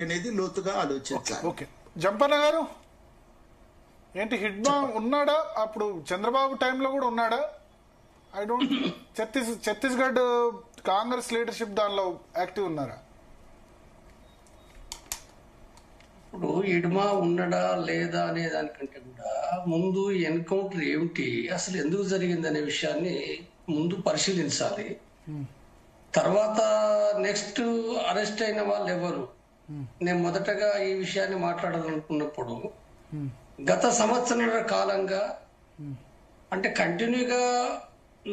అనేది లోతుగా ఆలోచించాలి. ఓకే జంపన్న గారు, ఏంటి హిడ్మా ఉన్నాడా? అప్పుడు చంద్రబాబు టైంలో కూడా ఉన్నాడా? I don't Chhattisgarh Congress leadership దానిలో యాక్టివ్ ఉన్నారా? ఇప్పుడు ఇడ్మా ఉండడా లేదా అనే దానికంటే కూడా ముందు ఎన్కౌంటర్ ఏమిటి, అసలు ఎందుకు జరిగింది అనే విషయాన్ని ముందు పరిశీలించాలి. తర్వాత నెక్స్ట్ అరెస్ట్ అయిన వాళ్ళు ఎవరు. నేను మొదటగా ఈ విషయాన్ని మాట్లాడాలనుకున్నప్పుడు గత సంవత్సరాల కాలంగా అంటే కంటిన్యూగా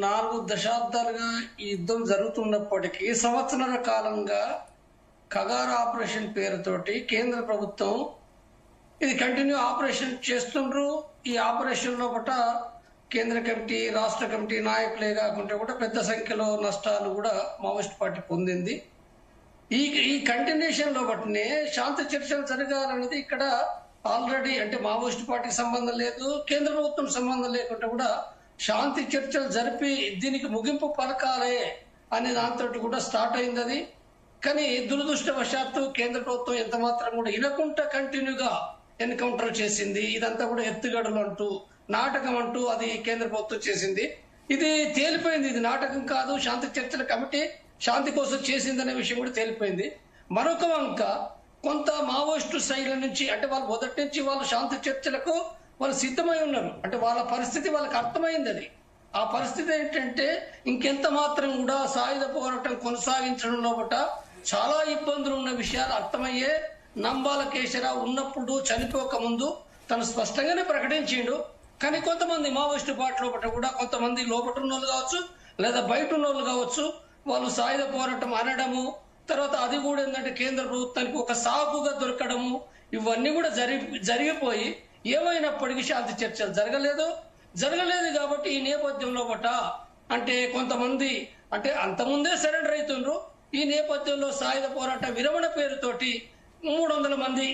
4 దశాబ్దాలుగా ఈ యుద్ధం జరుగుతున్నప్పటికీ సంవత్సరాల కాలంగా కగార్ ఆపరేషన్ పేరుతోటి కేంద్ర ప్రభుత్వం ఇది కంటిన్యూ ఆపరేషన్ చేస్తుండ్రు. ఈ ఆపరేషన్ లోపట కేంద్ర కమిటీ, రాష్ట్ర కమిటీ నాయకులే కాకుండా కూడా పెద్ద సంఖ్యలో నష్టాలు కూడా మావోయిస్ట్ పార్టీ పొందింది. ఈ కంటిన్యూషన్ లోపటనే శాంతి చర్చలు జరగాలనేది ఇక్కడ ఆల్రెడీ అంటే మావోయిస్ట్ పార్టీకి సంబంధం లేదు, కేంద్ర ప్రభుత్వం సంబంధం లేకుండా కూడా శాంతి చర్చలు జరిపి దీనికి ముగింపు పలకాలే అనే దాంతో కూడా స్టార్ట్ అయింది అది. కానీ దురదృష్టవశాత్తు కేంద్ర ప్రభుత్వం ఎంత మాత్రం కూడా వినకుండా కంటిన్యూగా ఎన్కౌంటర్ చేసింది. ఇదంతా కూడా ఎత్తుగడలు అంటూ నాటకం అంటూ అది కేంద్ర ప్రభుత్వం చేసింది. ఇది తేలిపోయింది, ఇది నాటకం కాదు, శాంతి చర్చల కమిటీ శాంతి కోసం చేసిందనే విషయం కూడా తేలిపోయింది. మరొక వంక కొంత మావోయిస్టు శైలి నుంచి అంటే వాళ్ళు మొదటి నుంచి వాళ్ళు శాంతి చర్చలకు వాళ్ళు సిద్ధమై ఉన్నారు. అంటే వాళ్ళ పరిస్థితి వాళ్ళకి అర్థమైంది. అది ఆ పరిస్థితి ఏంటంటే ఇంకెంత మాత్రం కూడా సాయుధ పోరాటం కొనసాగించడం లోపట చాలా ఇబ్బందులు ఉన్న విషయాలు అర్థమయ్యే నంబాల కేశరావు ఉన్నప్పుడు చనిపోక ముందు తను స్పష్టంగానే ప్రకటించిండు. కానీ కొంతమంది మావోయిస్టు పార్టీ లోపల కూడా కొంతమంది లోపల ఉన్న వాళ్ళు కావచ్చు లేదా బయట ఉన్న వాళ్ళు కావచ్చు వాళ్ళు సాయుధ పోరాటం అనడము, తర్వాత అది కూడా ఏంటంటే కేంద్ర ప్రభుత్వానికి ఒక సాకుగా దొరకడము, ఇవన్నీ కూడా జరిగిపోయి ఏమైనప్పటికీ శాంతి చర్చలు జరగలేదు కాబట్టి ఈ నేపథ్యంలో బట్ట అంటే కొంతమంది అంటే అంతకుముందే సరెండర్ అవుతుండ్రు. ఈ నేపథ్యంలో సాయుధ పోరాట విరమణ పేరుతోటి 300 మంది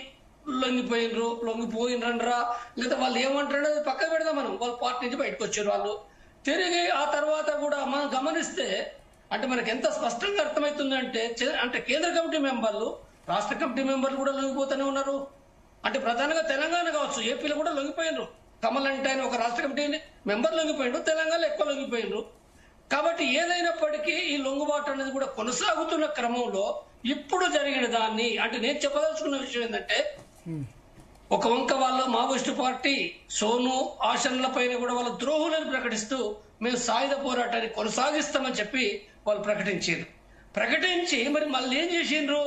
లొంగిపోయినరా లేదా వాళ్ళు ఏమంటారో పక్క పెడదాం మనం. వాళ్ళ పార్టీ నుంచి బయటకు వచ్చారు వాళ్ళు. తిరిగి ఆ తర్వాత కూడా మనం గమనిస్తే అంటే మనకి ఎంత స్పష్టంగా అర్థమవుతుందంటే అంటే కేంద్ర కమిటీ మెంబర్లు, రాష్ట్ర కమిటీ మెంబర్లు కూడా లొంగిపోతూనే ఉన్నారు. అంటే ప్రధానంగా తెలంగాణ కావచ్చు, ఏపీలో కూడా లొంగిపోయినరు. కమల్ అంటే ఆయన ఒక రాష్ట్ర కమిటీ మెంబర్ లొంగిపోయిండ్రు, తెలంగాణలో ఎక్కువ లొంగిపోయినరు. కాబట్టి ఏదైనప్పటికీ ఈ లొంగుబాటు అనేది కూడా కొనసాగుతున్న క్రమంలో ఇప్పుడు జరిగిన దాన్ని అంటే నేను చెప్పదలుచుకున్న విషయం ఏంటంటే ఒక వంక వాళ్ళ మావోయిస్టు పార్టీ సోను ఆశన్ల పైన కూడా వాళ్ళ ద్రోహులను ప్రకటిస్తూ మేము సాయుధ పోరాటాన్ని కొనసాగిస్తామని చెప్పి వాళ్ళు ప్రకటించి మరి మళ్ళీ ఏం చేసిండ్రు,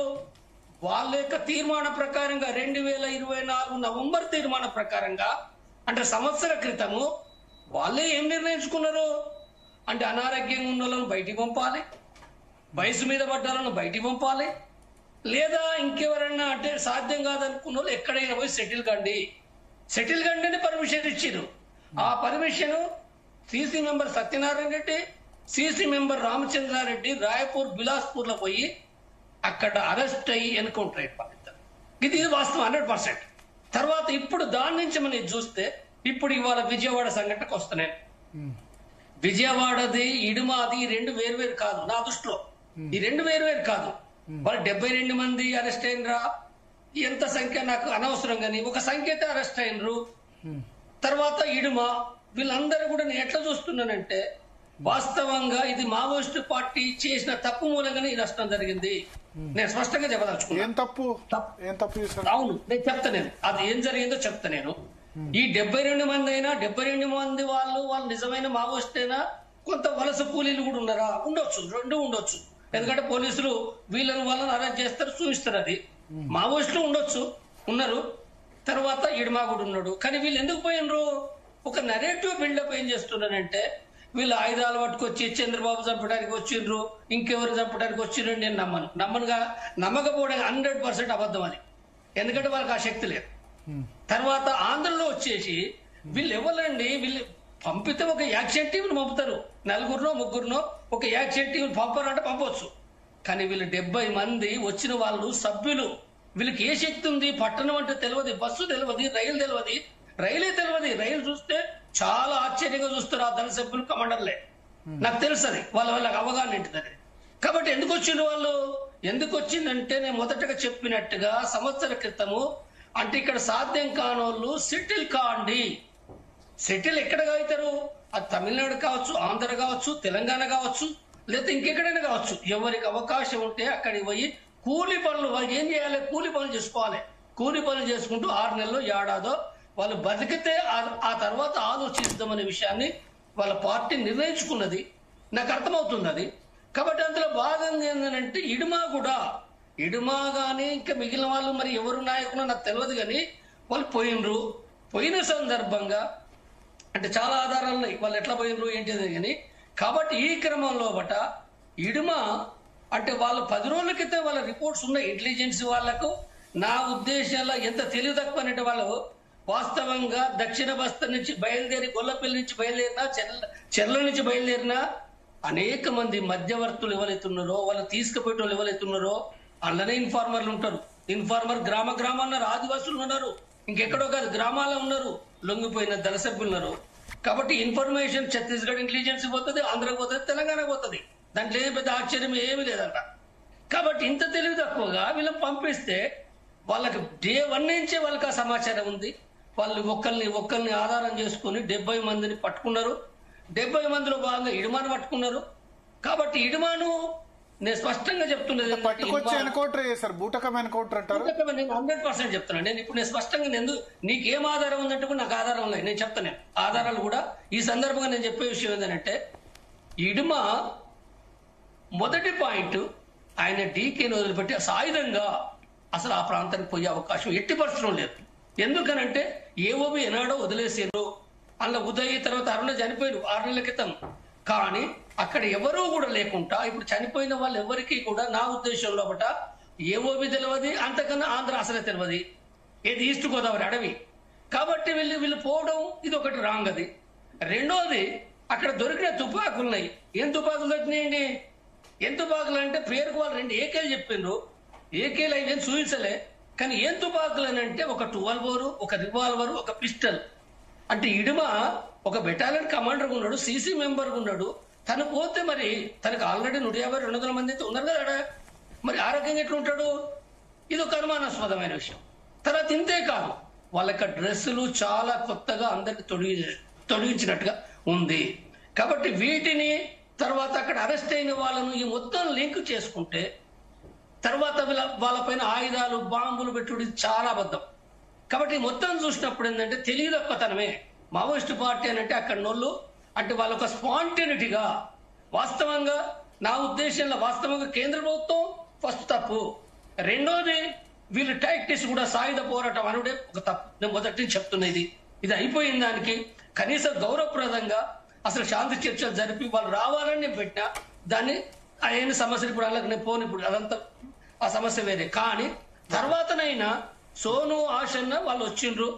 వాళ్ళ యొక్క తీర్మాన ప్రకారంగా 2024 నవంబర్ తీర్మాన ప్రకారంగా అంటే సంవత్సర క్రితము వాళ్ళే ఏం నిర్ణయించుకున్నారు అంటే అనారోగ్యంగా ఉన్న వాళ్ళని బయటికి పంపాలి, వయసు మీద పడ్డాలను బయటికి పంపాలి, లేదా ఇంకెవరన్నా అంటే సాధ్యం కాదనుకున్న వాళ్ళు ఎక్కడైనా పోయి సెటిల్ కండి అని పర్మిషన్ ఇచ్చారు. ఆ permission CC member Satyanarayana Reddy, CC member Ramachandra Reddy Raipur Bilaspur లో పోయి అక్కడ అరెస్ట్ అయ్యి ఎన్కౌంటర్ అయిపోతారు. ఇది వాస్తవం 100%. తర్వాత ఇప్పుడు దాని నుంచి మనం చూస్తే ఇప్పుడు ఇవాళ విజయవాడ సంఘటనకు వస్తున్నాయి. విజయవాడది ఇడుమాది ఈ 2 వేరువేరు కాదు నా దృష్టిలో. ఈ 2 వేరువేరు కాదు. వాళ్ళు 72 మంది అరెస్ట్ అయినరా, ఎంత సంఖ్య నాకు అనవసరం, కానీ ఒక సంఖ్య అయితే అరెస్ట్ అయినరు. తర్వాత ఇడుమా వీళ్ళందరూ కూడా నేను ఎట్లా చూస్తున్నానంటే వాస్తవంగా ఇది మావోయిస్టు పార్టీ చేసిన తప్పు మూలంగానే ఈ నష్టం జరిగింది. నేను స్పష్టంగా చెప్పదలుచుకున్నాను. ఏం తప్పు చేశారు? అవును నేను చెప్తా, నేను అది ఏం జరిగిందో చెప్తా. నేను ఈ 72 మంది అయినా 72 మంది వాళ్ళు నిజమైన మావోయిస్ట్ అయినా కొంత వలస కూలీలు కూడా ఉన్నారా? ఉండొచ్చు, 2 ఉండొచ్చు. ఎందుకంటే పోలీసులు వాళ్ళని అరెస్ట్ చేస్తారు, చూపిస్తారు. అది మావోయిస్టులు ఉన్నారు. తర్వాత ఇడుమా కూడా ఉన్నాడు. కానీ వీళ్ళు ఎందుకు పోయినరు? ఒక నెరేటివ్ బిల్డప్ ఏం చేస్తున్నారంటే వీళ్ళు ఆయుధాలు పట్టుకొచ్చి చంద్రబాబు చంపడానికి వచ్చిండ్రు, ఇంకెవరు చంపడానికి వచ్చిండ్రు. నేను నమ్మకపోవడం 100% అబద్ధం అది. ఎందుకంటే వాళ్ళకి ఆ శక్తి లేదు. తర్వాత ఆంధ్రలో వచ్చేసి వీళ్ళు ఎవరండి, వీళ్ళు పంపితే ఒక యాక్షన్ టీంను పంపుతారు, 4-3 ఒక యాక్షన్ టీం పంపారంటే పంపవచ్చు. కానీ వీళ్ళు 70 మంది వచ్చిన వాళ్ళు సభ్యులు. వీళ్ళకి ఏ శక్తి ఉంది? పట్టణం అంటే తెలియదు, బస్సు తెలియదు, రైలే తెలియదు. రైలు చూస్తే చాలా ఆశ్చర్యంగా చూస్తారు ఆ దళ సభ్యులు, కమాండర్లే. నాకు తెలుసు అది వాళ్ళకి అవగాహన ఏంటిదని. కాబట్టి ఎందుకు వచ్చిండ్రు వాళ్ళు? ఎందుకు వచ్చిందంటే నేను మొదటగా చెప్పినట్టుగా సంవత్సర క్రితము అంటే ఇక్కడ సాధ్యం కానోళ్ళు సెటిల్ కాండి. సెటిల్ ఎక్కడ అవుతారు? అది తమిళనాడు కావచ్చు, ఆంధ్ర కావచ్చు, తెలంగాణ కావచ్చు, లేదా ఇంకెక్కడైనా కావచ్చు. ఎవరికి అవకాశం ఉంటే అక్కడికి పోయి కూలి పనులు, వాళ్ళు ఏం చేయాలి? కూలి పనులు చేసుకోవాలి. కూలి పనులు చేసుకుంటూ 6 నెలలు ఏడాదో వాళ్ళు బతికితే ఆ తర్వాత ఆలోచిద్దామనే విషయాన్ని వాళ్ళ పార్టీ నిర్ణయించుకున్నది. నాకు అర్థమవుతుంది అది. కాబట్టి అందులో భాగంగా ఏంటంటే ఇడుమా కానీ ఇంకా మిగిలిన వాళ్ళు మరి ఎవరు నాయకులు నాకు తెలియదు, కానీ వాళ్ళు పోయిన సందర్భంగా అంటే చాలా ఆధారాలు ఉన్నాయి వాళ్ళు ఎట్లా పోయినరు ఏంటిది కానీ. కాబట్టి ఈ క్రమంలో ఇడుమా అంటే వాళ్ళు 10 రోజుల క్రితం వాళ్ళ రిపోర్ట్స్ ఉన్నాయి ఇంటెలిజెన్స్ వాళ్లకు. నా ఉద్దేశంలో ఎంత తెలివి తక్కువ అంటే వాళ్ళు వాస్తవంగా దక్షిణ బస్తా నుంచి బయలుదేరి గొల్లపల్లి నుంచి బయలుదేరినా చెర్ల నుంచి బయలుదేరినా అనేక మంది మధ్యవర్తులు ఎవరైతున్నారో వాళ్ళు తీసుకుపోయే వాళ్ళు ఎవరైతున్నారో అందులోనే ఇన్ఫార్మర్లు ఉంటారు. ఇన్ఫార్మర్ గ్రామాన్నారు, ఆదివాసులు ఉన్నారు, ఇంకెక్కడో కాదు గ్రామాల్లో ఉన్నారు, లొంగిపోయిన దళ సభ్యులు ఉన్నారు. కాబట్టి ఇన్ఫర్మేషన్ ఛత్తీస్గఢ్ ఇంటెలిజెన్స్ పోతుంది, ఆంధ్రకు పోతుంది, తెలంగాణ పోతుంది. దాంట్లో ఏం పెద్ద ఆశ్చర్యం ఏమీ లేదంట. కాబట్టి ఇంత తెలివి తక్కువగా వీళ్ళని పంపిస్తే వాళ్ళకి డే 1 నుంచే వాళ్ళకి ఆ సమాచారం ఉంది. వాళ్ళు ఒక్కరిని ఆధారం చేసుకుని 70 మందిని పట్టుకున్నారు. 70 మందిలో భాగంగా ఇడుమాను పట్టుకున్నారు. కాబట్టి ఇడుమాను నేను స్పష్టంగా చెప్తున్నది పట్టుకొచ్చి ఎన్కౌంటర్ చేశారు, బూటకం ఎన్కౌంటర్ అంటారు. నేను 100% చెప్తున్నాను. నేను ఇప్పుడు స్పష్టంగా నీకేం ఆధారం ఉందంటే కూడా నాకు ఆధారం ఉన్నాయి, నేను చెప్తాను. ఆధారాలు కూడా ఈ సందర్భంగా నేను చెప్పే విషయం ఏంటంటే ఇడుమా మొదటి పాయింట్ ఆయన డీకేని వదిలిపెట్టి సాయుధంగా అసలు ఆ ప్రాంతానికి పోయే అవకాశం ఎట్టి పరిస్థితుల్లో లేదు. ఎందుకనంటే ఏఓబి ఎనాడో వదిలేసారు. అందులో ఉదయ్ తర్వాత అరుణ చనిపోయారు 6 నెలల క్రితం. కానీ అక్కడ ఎవరూ కూడా లేకుండా ఇప్పుడు చనిపోయిన వాళ్ళు ఎవరికి కూడా నా ఉద్దేశంలో ఏఓబి తెలియదు, అంతకన్నా ఆంధ్ర అసలే తెలియదు. ఏది ఈస్ట్ గోదావరి అడవి. కాబట్టి వీళ్ళు పోవడం ఇది ఒకటి రాంగ్. అది రెండోది అక్కడ దొరికిన తుపాకులు ఉన్నాయి. ఏం తుపాకులు దొరికినాయండి? ఏం తుపాకులు అంటే పేరుకు వాళ్ళు 2 ఏకేలు చెప్పిండ్రు. ఏకేలు అవి చూపించలే, కానీ ఏం తుపాకులు అని అంటే ఒక 12 బోరు, ఒక రివాల్వర్, ఒక పిస్టల్. అంటే ఇడుమా ఒక బెటాలియన్ కమాండర్ ఉన్నాడు, సీసీ మెంబర్ ఉన్నాడు. తను పోతే మరి తనకు ఆల్రెడీ 150-200 మంది అయితే ఉన్నారు కదా, మరి ఆ రకంగా ఎట్లా ఉంటాడు? ఇది ఒక అనుమానాస్పదమైన విషయం. తర్వాత ఇంతే కాదు, వాళ్ళకి డ్రెస్సులు చాలా కొత్తగా అందరికి తొడిగించినట్టుగా ఉంది. కాబట్టి వీటిని తర్వాత అక్కడ అరెస్ట్ అయిన వాళ్ళను ఈ మొత్తం లింక్ చేసుకుంటే తర్వాత వాళ్ళపైన ఆయుధాలు బాంబులు పెట్టుడు చాలా అబద్ధం. కాబట్టి మొత్తం చూసినప్పుడు ఏంటంటే తెలియదు ఒక్కతనమే మావోయిస్టు పార్టీ అని అంటే అక్కడ నోళ్ళు అంటే వాళ్ళొక స్పాంటేనిటీగా వాస్తవంగా నా ఉద్దేశంలో వాస్తవంగా కేంద్ర ప్రభుత్వం ఫస్ట్ తప్పు. రెండోది వీళ్ళు టాక్టిక్స్ కూడా సాయుధ పోరాటం అనుడే ఒక తప్పు. నేను మొదటి నుంచి చెప్తున్నది ఇది అయిపోయిన దానికి కనీసం గౌరవప్రదంగా అసలు శాంతి చర్చలు జరిపి వాళ్ళు రావాలని నేను పెట్టినా దాన్ని అయిన సమస్యలు ఇప్పుడు అలాగే నేను పోను, ఇప్పుడు అదంతా ఆ సమస్య వేరే. కానీ తర్వాతనైనా సోను ఆశన్న వాళ్ళు వచ్చిండ్రు,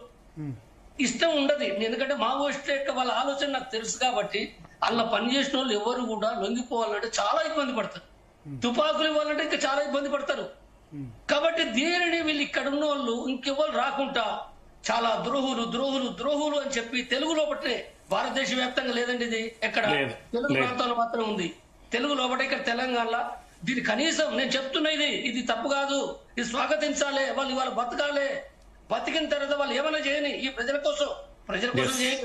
ఇష్టం ఉండదు. ఎందుకంటే మావోయిస్ట్ యొక్క వాళ్ళ ఆలోచన నాకు తెలుసు కాబట్టి అలా పనిచేసిన వాళ్ళు ఎవరు కూడా లొంగిపోవాలంటే చాలా ఇబ్బంది పడతారు, తుపాకులు ఇవ్వాలంటే ఇంకా చాలా ఇబ్బంది పడతారు. కాబట్టి దీనిని వీళ్ళు ఇక్కడ ఉన్న వాళ్ళు ఇంకెవ్వరు రాకుండా చాలా ద్రోహులు అని చెప్పి తెలుగులో బట్టే భారతదేశ వ్యాప్తంగా లేదండి ఇది, ఎక్కడ తెలుగు ప్రాంతాల్లో మాత్రం ఉంది. తెలుగు లోపల ఇక్కడ తెలంగాణలో దీని కనీసం నేను చెప్తున్నా ఇది తప్పు కాదు, ఇది స్వాగతించాలి. వాళ్ళు ఇవాళ బతకాలి, బతికిన తర్వాత వాళ్ళు ఏమైనా చేయని ఈ ప్రజల కోసం చేయని.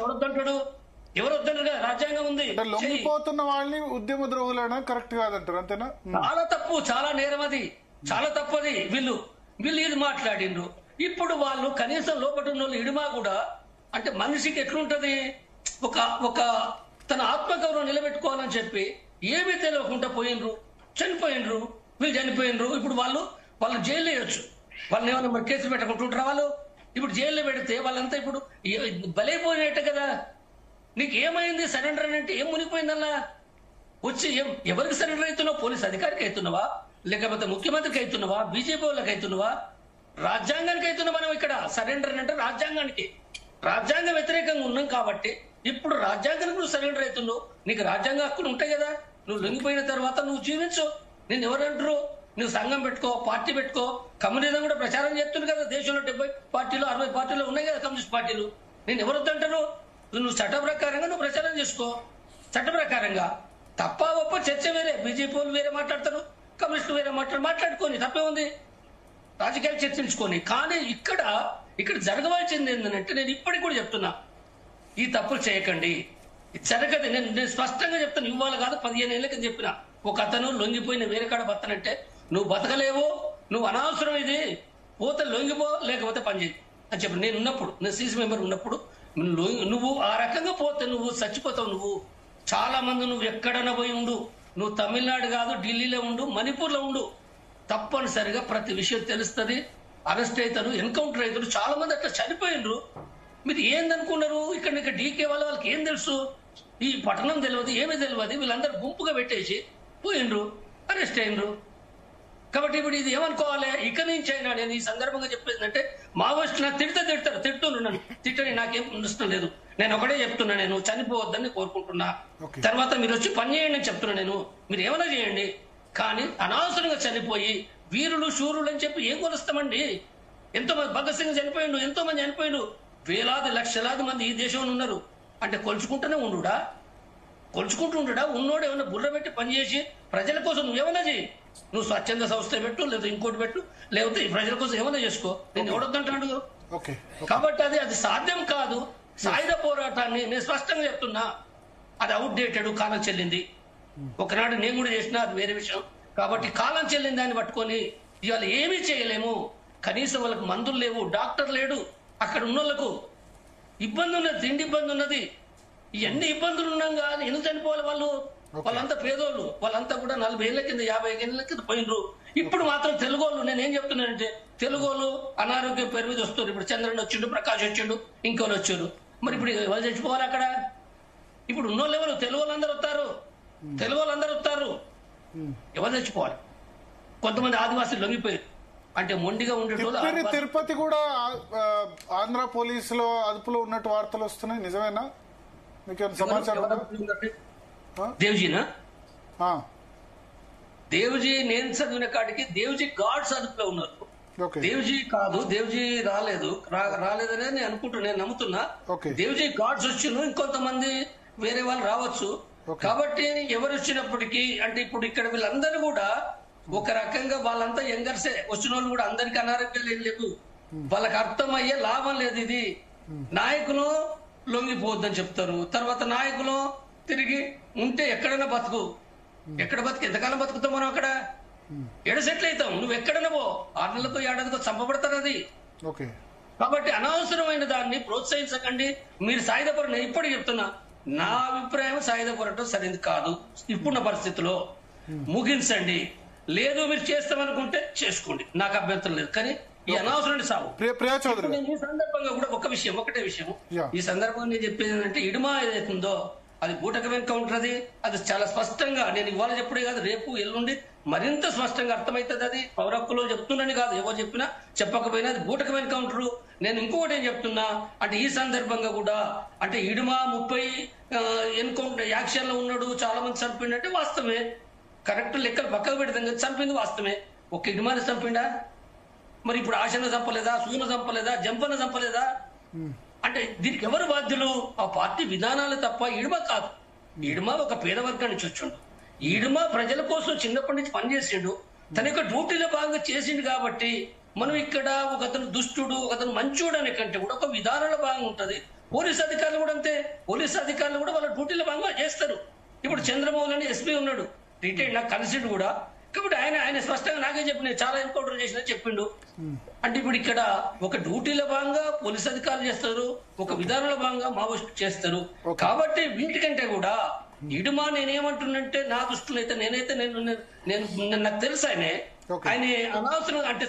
ఎవరు వద్దంటారు కదా, రాజ్యాంగం ఉంది. లొంగిపోతున్న వాళ్ళని ఉద్యమ ద్రోహులైనా కరెక్ట్ కాదంటారు, అంతేనా? చాలా తప్పు, చాలా నేరం అది, చాలా తప్పది. వీళ్ళు ఇది మాట్లాడిండ్రు. ఇప్పుడు వాళ్ళు కనీసం లోపల ఉన్న వాళ్ళు ఇడుమా కూడా అంటే మనిషికి ఎట్లుంటది, ఒక తన ఆత్మగౌరవం నిలబెట్టుకోవాలని చెప్పి ఏమీ తెలియకుండా చనిపోయినరు. వీళ్ళు చనిపోయినరు. ఇప్పుడు వాళ్ళు జైలు వేయొచ్చు. వాళ్ళని ఏమన్నా మరి కేసులు పెట్టకుంటుంటారా? వాళ్ళు ఇప్పుడు జైల్లో పెడితే వాళ్ళంతా ఇప్పుడు బలైపోయినట్టే కదా. నీకు ఏమైంది సరెండర్ అంటే ఏం మునిగిపోయిందల్లా వచ్చి ఎవరికి సరెండర్ అవుతున్నావు? పోలీస్ అధికారికి అవుతున్నావా, లేకపోతే ముఖ్యమంత్రికి అవుతున్నావా, బీజేపీ వాళ్ళకి అవుతున్నావా, రాజ్యాంగానికి అవుతున్నావా? మనం ఇక్కడ సరెండర్ అంటే రాజ్యాంగ వ్యతిరేకంగా ఉన్నాం కాబట్టి ఇప్పుడు రాజ్యాంగానికి నువ్వు సరెండర్ అవుతున్నావు. నీకు రాజ్యాంగ హక్కులు ఉంటాయి కదా. నువ్వు లొంగిపోయిన తర్వాత నువ్వు జీవించు. నేను ఎవరంటారు? నువ్వు సంఘం పెట్టుకో, పార్టీ పెట్టుకో. కమ్యూనిజం కూడా ప్రచారం చేస్తుంది కదా దేశంలో. 70 పార్టీలు 60 పార్టీలు ఉన్నాయి కదా కమ్యూనిస్ట్ పార్టీలు. నేను ఎవరొద్దంటారు? నువ్వు చట్ట ప్రకారంగా నువ్వు ప్రచారం చేసుకో. చట్ట ప్రకారంగా తప్ప ఒప్ప చర్చ వేరే, బీజేపీ వాళ్ళు వేరే మాట్లాడతారు, కమ్యూనిస్టు వేరే మాట్లాడుకొని తప్పే ఉంది, రాజకీయాలు చర్చించుకొని. కానీ ఇక్కడ జరగవలసింది ఏంటంటే, నేను ఇప్పటికి కూడా చెప్తున్నా, ఈ తప్పులు చేయకండి, ఇది జరగదు. నేను స్పష్టంగా చెప్తాను, ఇవ్వాలి కాదు 15 ఏళ్ళకి చెప్పిన. ఒక అతను లొంగిపోయిన వేరే కాడ బతనంటే నువ్వు బతకలేవు, నువ్వు అనవసరం, ఇది పోతే లొంగిపో, లేకపోతే పని చేయి అని చెప్పి నేను ఉన్నప్పుడు, నేను సీసీ మెంబర్ ఉన్నప్పుడు, నువ్వు ఆ రకంగా పోతే నువ్వు చచ్చిపోతావు. నువ్వు చాలా మంది, నువ్వు ఎక్కడన్నా పోయి ఉండు, నువ్వు తమిళనాడు కాదు ఢిల్లీలో ఉండు, మణిపూర్లో ఉండు, తప్పనిసరిగా ప్రతి విషయం తెలుస్తుంది, అరెస్ట్ అవుతారు, ఎన్కౌంటర్ అవుతారు. చాలా మంది అట్లా చనిపోయినరు. మీరు ఏందనుకున్నారు? ఇక్కడ డీకే వాళ్ళకి ఏం తెలుసు? ఈ పట్టణం తెలియదు, ఏమీ తెలియదు. వీళ్ళందరూ గుంపుగా పెట్టేసి పోయినరు, అరెస్ట్ అయినరు. కాబట్టి ఇప్పుడు ఇది ఏమనుకోవాలి? ఇక నుంచి అయినా నేను ఈ సందర్భంగా చెప్పేది అంటే, మావోయిస్టులు నాకు తిడతారు, తిట్టున్నారు, నన్ను తిట్టని నాకేం ఇష్టం లేదు. నేను ఒకటే చెప్తున్నా, నేను చనిపోవద్దని కోరుకుంటున్నా. తర్వాత మీరు వచ్చి పని చేయండి అని చెప్తున్నా. నేను మీరు ఏమైనా చేయండి, కానీ అనవసరంగా చనిపోయి వీరులు శూరులు అని చెప్పి ఏం కొలుస్తామండి? ఎంతో మంది, భగత్ సింగ్ చనిపోయిండు, ఎంతో మంది చనిపోయిండు, వేలాది లక్షలాది మంది ఈ దేశంలో ఉన్నారు. అంటే కొలుచుకుంటూనే ఉండుడా? ఉన్నోడు ఏమైనా బుర్ర పెట్టి పనిచేసి ప్రజల కోసం నువ్వేమైనా చేయి. నువ్వు స్వచ్ఛంద సంస్థ పెట్టు, లేదా ఇంకోటి పెట్టు, లేకపోతే ఈ ప్రజల కోసం ఏమైనా చేసుకో. నేను ఎవడొద్దంటాడు? కాబట్టి అది సాధ్యం కాదు. సాయుధ పోరాటాన్ని నేను స్పష్టంగా చెప్తున్నా, అది అవుట్డేటెడ్, కాలం చెల్లింది. ఒకనాడు నేను కూడా చేసినా, అది వేరే విషయం. కాబట్టి కాలం చెల్లింది దాన్ని పట్టుకొని ఇవాళ ఏమీ చేయలేము. కనీసం వాళ్ళకి మందులు లేవు, డాక్టర్ లేడు, అక్కడ ఉన్న వాళ్ళకు ఇబ్బంది ఉన్నది, తిండి ఇబ్బంది ఉన్నది. ఇవన్నీ ఇబ్బందులు ఉన్నాం కానీ ఎందుకు చనిపోవాలి వాళ్ళు? వాళ్ళంతా పేదోళ్ళు, వాళ్ళంతా కూడా 40 ఏళ్ల కింద 50 ఏళ్ల కింద పోయినరు. ఇప్పుడు మాత్రం తెలుగోళ్ళు, నేనేం చెప్తున్నానంటే, తెలుగోళ్ళు అనారోగ్యం పేరు మీద వస్తారు. ఇప్పుడు చంద్రన్ వచ్చిండు, ప్రకాష్ వచ్చిండు, ఇంకోళ్ళు వచ్చారు. మరి ఇప్పుడు వాళ్ళు చచ్చిపోవాలి అక్కడ? ఇప్పుడు ఉన్నోళ్ళు ఎవరు? తెలుగు వాళ్ళందరూ వస్తారు. ఎవరు చచ్చిపోవాలి? కొంతమంది ఆదివాసులు లొంగిపోయారు. అంటే మొండిగా ఉండేటోళ్ళు. తిరుపతి కూడా ఆంధ్ర పోలీసులో అదుపులో ఉన్నట్టు వార్తలు వస్తున్నాయి, నిజమేనా? మీకు సమాచారం? దేవ్జీనా? దేవ్జీ నేను చదివిన కాడికి దేవ్జీ గాడ్స్ అదుపులో ఉన్నారు. దేవ్జీ కాదు, దేవ్జీ రాలేదనే నేను అనుకుంటున్నా, నేను నమ్ముతున్నా. దేవ్జీ గాడ్స్ వచ్చిన ఇంకొంతమంది వేరే వాళ్ళు రావచ్చు. కాబట్టి ఎవరు వచ్చినప్పటికీ, అంటే ఇప్పుడు ఇక్కడ వీళ్ళందరూ కూడా ఒక రకంగా వాళ్ళంతా యంగర్సే వచ్చిన వాళ్ళు కూడా, అందరికి అనారోగ్యాలు ఏం లేదు. వాళ్ళకి అర్థమయ్యే లాభం లేదు. ఇది నాయకులు లొంగిపోవద్దని చెప్తారు, తర్వాత నాయకులు తిరిగి ఉంటే ఎక్కడైనా బతుకు, ఎంతకాలం బతుకుతాం మనం? అక్కడ సెటిల్ అవుతాం. నువ్వు ఎక్కడైనా పో, 6 నెలలకో 7 నెలలకో చంపబడతారు. అది కాబట్టి అనవసరమైన దాన్ని ప్రోత్సహించకండి. మీరు సాయుధ పోరాటం, నేను ఇప్పటికి చెప్తున్నా, నా అభిప్రాయం సాయుధ పోరాటం సరైనది కాదు. ఇప్పుడున్న పరిస్థితిలో ముగించండి. లేదు మీరు చేస్తామనుకుంటే చేసుకోండి, నాకు అభ్యంతరం లేదు. కానీ ఈ అనవసరమైన సాగు. ఈ సందర్భంగా కూడా ఒకటే విషయం ఈ సందర్భంగా నేను చెప్పేది ఏంటంటే, ఇడుమా ఏదైతుందో అది బూటకం ఎన్కౌంటర్. అది చాలా స్పష్టంగా, నేను ఇవాళ చెప్పుడే కాదు, రేపు ఎల్లుండి మరింత స్పష్టంగా అర్థమవుతుంది. అది పౌరక్కులో చెప్తున్నాను కాదు, ఎవరు చెప్పినా చెప్పకపోయినా అది బూటకం ఎన్కౌంటర్. నేను ఇంకొకటి ఏం చెప్తున్నా అంటే, ఈ సందర్భంగా కూడా అంటే ఇడుమా 30 ఎన్కౌంటర్ యాక్షన్ లో ఉన్నాడు, చాలా మంది చంపిండంటే వాస్తవమే, కరెక్ట్ లెక్కలు పక్కకు పెడతాం కదా, చంపింది వాస్తవమే. ఒక ఇడుమాని చంపిండా? మరి ఇప్పుడు ఆశను చంపలేదా, సూను చంపలేదా, జంపను చంపలేదా? అంటే దీనికి ఎవరు బాధ్యులు? ఆ పార్టీ విధానాలు తప్ప ఇడుమ కాదు. ఇడుమ ఒక పేద వర్గాన్ని నుంచి వచ్చిండు. ఇడుమ ప్రజల కోసం చిన్నప్పటి నుంచి పనిచేసిండు, తన యొక్క డ్యూటీలో భాగంగా చేసిండు. కాబట్టి మనం ఇక్కడ ఒకతను దుష్టుడు, ఒకతను మంచోడు అనే కంటే కూడా ఒక విధానాల భాగంగా ఉంటది. పోలీస్ అధికారులు కూడా అంతే, పోలీస్ అధికారులు కూడా వాళ్ళ డ్యూటీలో భాగంగా చేస్తారు. ఇప్పుడు చంద్రమోహన్ అని ఎస్పీ ఉన్నాడు, రిటైర్డ్, నాకు కలిసిండు కూడా. కాబట్టి ఆయన స్పష్టంగా నాకే చెప్పి, నేను చాలా ఎన్కౌంటర్ చేసినా చెప్పిండు. అంటే ఇప్పుడు ఇక్కడ ఒక డ్యూటీలో భాగంగా పోలీస్ అధికారులు చేస్తారు, ఒక విధానంలో భాగంగా మావోయిస్టు చేస్తారు. కాబట్టి వీటికంటే కూడా ఇడుమా నేనేమంటున్నంటే, నా దృష్టిలో అయితే నేను నాకు తెలుసు ఆయన అనవసరం అంటే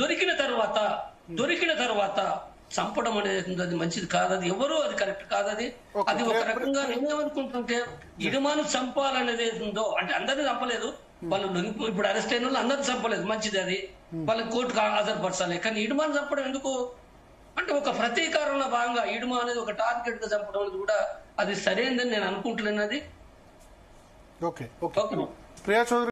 దొరికిన తర్వాత చంపడం అనేది అది మంచిది కాదు. అది ఎవరు, అది కరెక్ట్ కాదు. అది ఒక రకంగా నేనేమనుకుంటుంటే, ఇడుమాను చంపాలనేది ఉందో అంటే అందరినీ చంపలేదు వాళ్ళు. ఇప్పుడు అరెస్ట్ అయిన వాళ్ళు అందరినీ చంపలేదు, మంచిది. అది వాళ్ళకి కోర్టుకు హాజరుపరచాలి. కానీ ఇడుమాను చంపడం ఎందుకు అంటే, ఒక ప్రతీకారంలో భాగంగా ఇడుమా అనేది ఒక టార్గెట్ గా చంపడం అనేది కూడా అది సరైనదని నేను అనుకుంటున్నాను. అది ప్రియా చౌదరి.